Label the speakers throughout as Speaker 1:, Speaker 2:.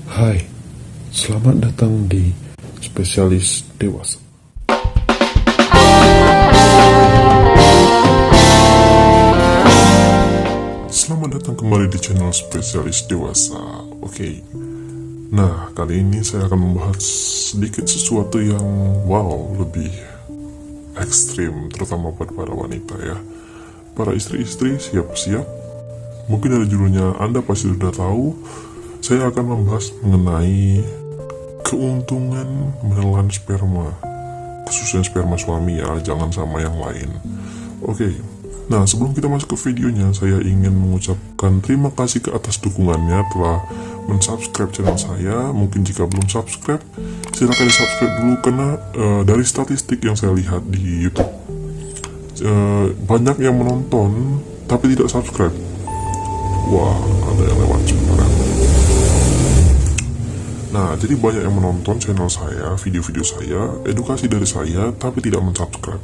Speaker 1: Hai, selamat datang di Spesialis Dewasa. Selamat datang kembali di channel Spesialis Dewasa. Oke. Nah, kali ini saya akan membahas sedikit sesuatu yang lebih ekstrim, terutama buat para wanita ya. Para istri-istri siap-siap. Mungkin dari judulnya Anda pasti sudah tahu, saya akan membahas mengenai keuntungan menelan sperma, khususnya sperma suami ya, jangan sama yang lain. Oke. Nah, sebelum kita masuk ke videonya, saya ingin mengucapkan terima kasih ke atas dukungannya telah mensubscribe channel saya. Mungkin jika belum subscribe, silahkan di subscribe dulu, karena dari statistik yang saya lihat di YouTube, banyak yang menonton tapi tidak subscribe. Wah, ada yang lewat sebentar. Nah, jadi banyak yang menonton channel saya, video-video saya, edukasi dari saya, tapi tidak mensubscribe.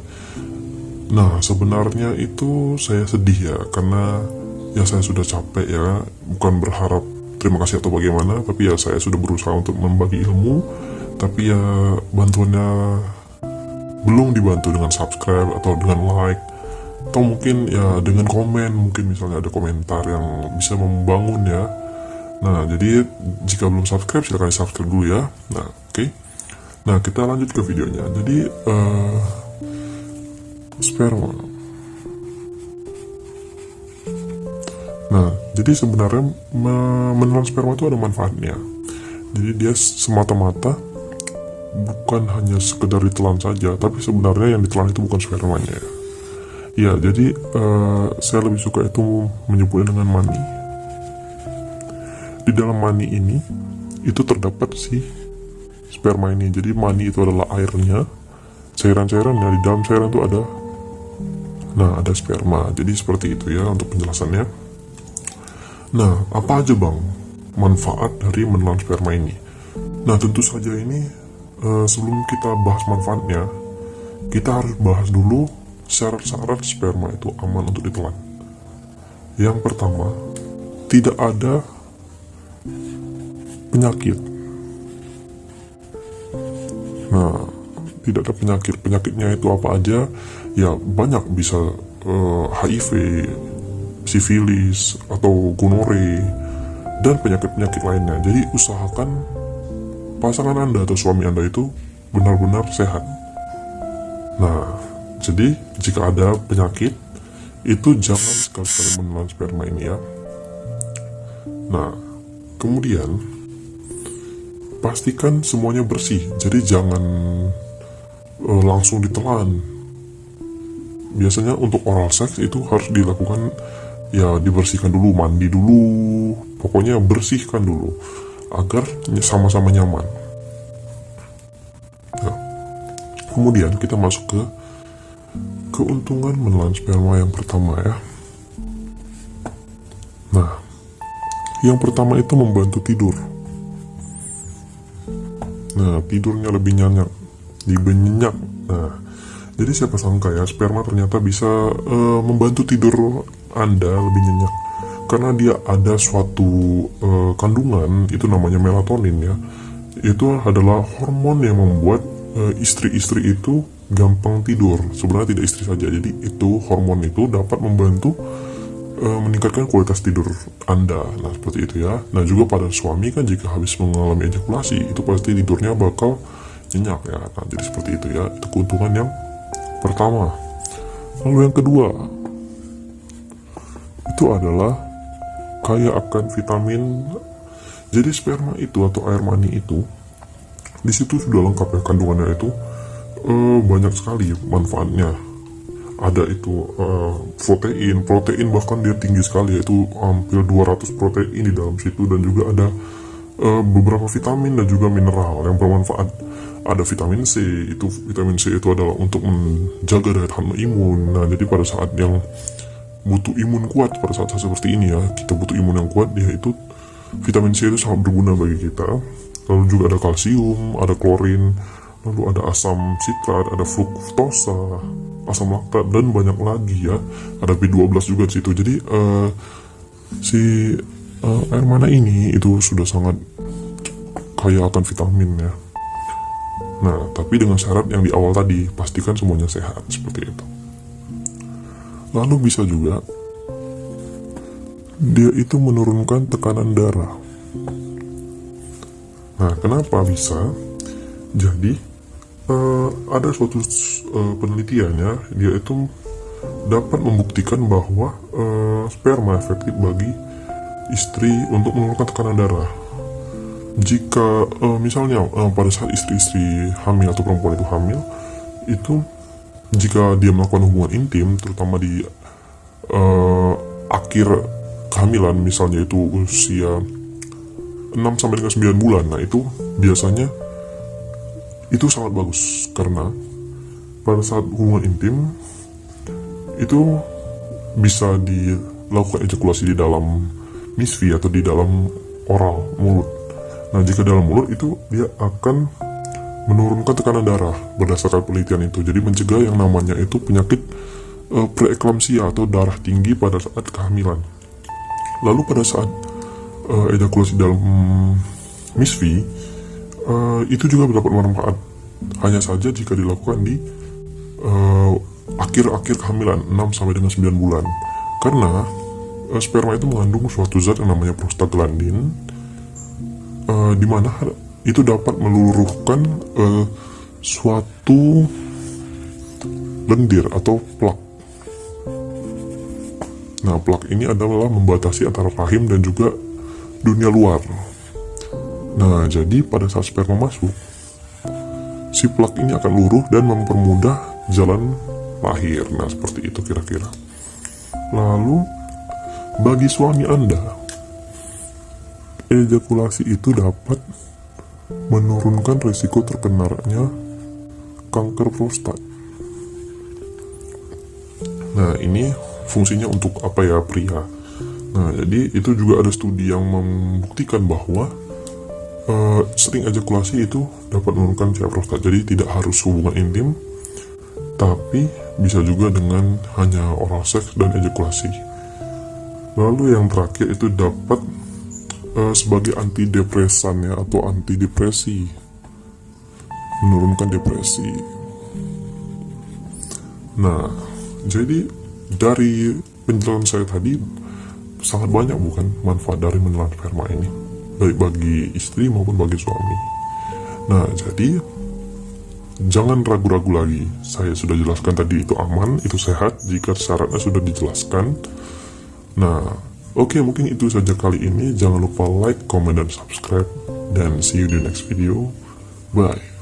Speaker 1: Nah, sebenarnya itu saya sedih ya, karena ya saya sudah capek ya, bukan berharap terima kasih atau bagaimana, tapi ya saya sudah berusaha untuk membagi ilmu, tapi ya bantuannya belum dibantu dengan subscribe atau dengan like, atau mungkin ya dengan komen, mungkin misalnya ada komentar yang bisa membangun ya. Nah, jadi jika belum subscribe, silahkan subscribe dulu ya. Nah, oke. Nah, kita lanjut ke videonya. Jadi sperma. Nah, jadi sebenarnya menelan sperma itu ada manfaatnya. Jadi dia semata-mata bukan hanya sekedar ditelan saja, tapi sebenarnya yang ditelan itu bukan spermanya. Ya, jadi saya lebih suka itu menyebutnya dengan mani. Di dalam mani ini itu terdapat si sperma ini. Jadi mani itu adalah airnya, cairan-cairannya. Di dalam cairan itu ada sperma. Jadi seperti itu ya untuk penjelasannya. Nah, apa aja bang manfaat dari menelan sperma ini? Nah, tentu saja ini sebelum kita bahas manfaatnya, kita harus bahas dulu syarat-syarat sperma itu aman untuk ditelan. Yang pertama, tidak ada penyakit. Nah, tidak ada penyakit. Penyakitnya itu apa aja? Ya banyak, bisa HIV, sifilis, atau gonore, dan penyakit-penyakit lainnya. Jadi usahakan pasangan Anda atau suami Anda itu benar-benar sehat. Nah, jadi jika ada penyakit, itu jangan sekali-kali menelan sperma ini ya. Nah, kemudian pastikan semuanya bersih. Jadi jangan langsung ditelan. Biasanya untuk oral seks itu harus dilakukan ya, dibersihkan dulu, mandi dulu, pokoknya bersihkan dulu agar sama-sama nyaman. Nah, kemudian kita masuk ke keuntungan menelan sperma yang pertama ya. Nah, yang pertama itu membantu tidur. Nah, tidurnya lebih nyenyak, nyenyak. Nah, jadi siapa sangka ya, sperma ternyata bisa membantu tidur Anda lebih nyenyak, karena dia ada suatu kandungan itu namanya melatonin ya. Itu adalah hormon yang membuat istri-istri itu gampang tidur. Sebenarnya tidak istri saja, jadi itu hormon itu dapat membantu meningkatkan kualitas tidur Anda. Nah, seperti itu ya. Nah, juga pada suami kan, jika habis mengalami ejakulasi itu pasti tidurnya bakal nyenyak ya. Nah, jadi seperti itu ya. Itu keuntungan yang pertama. Lalu yang kedua itu adalah kaya akan vitamin. Jadi sperma itu atau air mani itu di situ sudah lengkap ya kandungannya itu, banyak sekali manfaatnya. Ada itu protein bahkan dia tinggi sekali, yaitu hampir 200 protein di dalam situ, dan juga ada beberapa vitamin dan juga mineral yang bermanfaat. Ada vitamin C, itu vitamin C itu adalah untuk menjaga daya tahan imun. Nah, jadi pada saat yang butuh imun kuat, pada saat seperti ini ya, kita butuh imun yang kuat, dia itu vitamin C itu sangat berguna bagi kita. Lalu juga ada kalsium, ada klorin, lalu ada asam sitrat, ada fruktosa, asam laktat, dan banyak lagi ya. Ada B12 juga di situ. Jadi air mana ini itu sudah sangat kaya akan vitamin ya. Nah, tapi dengan syarat yang di awal tadi, pastikan semuanya sehat, seperti itu. Lalu bisa juga dia itu menurunkan tekanan darah. Nah, kenapa bisa? Jadi ada suatu penelitiannya, dia itu dapat membuktikan bahwa sperma efektif bagi istri untuk menurunkan tekanan darah. Jika misalnya pada saat istri-istri hamil atau perempuan itu hamil, itu jika dia melakukan hubungan intim, terutama di akhir kehamilan, misalnya itu usia 6 sampai dengan 9 bulan, nah itu biasanya itu sangat bagus, karena pada saat hubungan intim itu bisa dilakukan ejakulasi di dalam misfi atau di dalam oral, mulut. Nah, jika dalam mulut itu dia akan menurunkan tekanan darah berdasarkan penelitian itu. Jadi mencegah yang namanya itu penyakit preeklamsia atau darah tinggi pada saat kehamilan. Lalu pada saat ejakulasi dalam misfi itu juga dapat bermanfaat, hanya saja jika dilakukan di akhir-akhir kehamilan 6 sampai dengan 9 bulan, karena sperma itu mengandung suatu zat yang namanya prostaglandin, di mana itu dapat meluruhkan suatu lendir atau plak. Nah, plak ini adalah membatasi antara rahim dan juga dunia luar. Nah, jadi pada saat sperma masuk, si plak ini akan luruh dan mempermudah jalan lahir. Nah, seperti itu kira-kira. Lalu, bagi suami Anda, ejakulasi itu dapat menurunkan risiko terkenanya kanker prostat. Nah, ini fungsinya untuk apa ya, pria. Nah, jadi itu juga ada studi yang membuktikan bahwa sering ejakulasi itu dapat menurunkan cairan prostat. Jadi tidak harus hubungan intim, tapi bisa juga dengan hanya oral seks dan ejakulasi. Lalu yang terakhir itu dapat sebagai antidepresan ya, atau antidepresi, menurunkan depresi. Nah, jadi dari penjelasan saya tadi sangat banyak bukan manfaat dari menelan sperma ini, baik bagi istri maupun bagi suami. Nah, jadi jangan ragu-ragu lagi. Saya sudah jelaskan tadi, itu aman, itu sehat jika syaratnya sudah dijelaskan. Nah, oke, mungkin itu saja kali ini. Jangan lupa like, comment, dan subscribe. Dan see you di next video. Bye.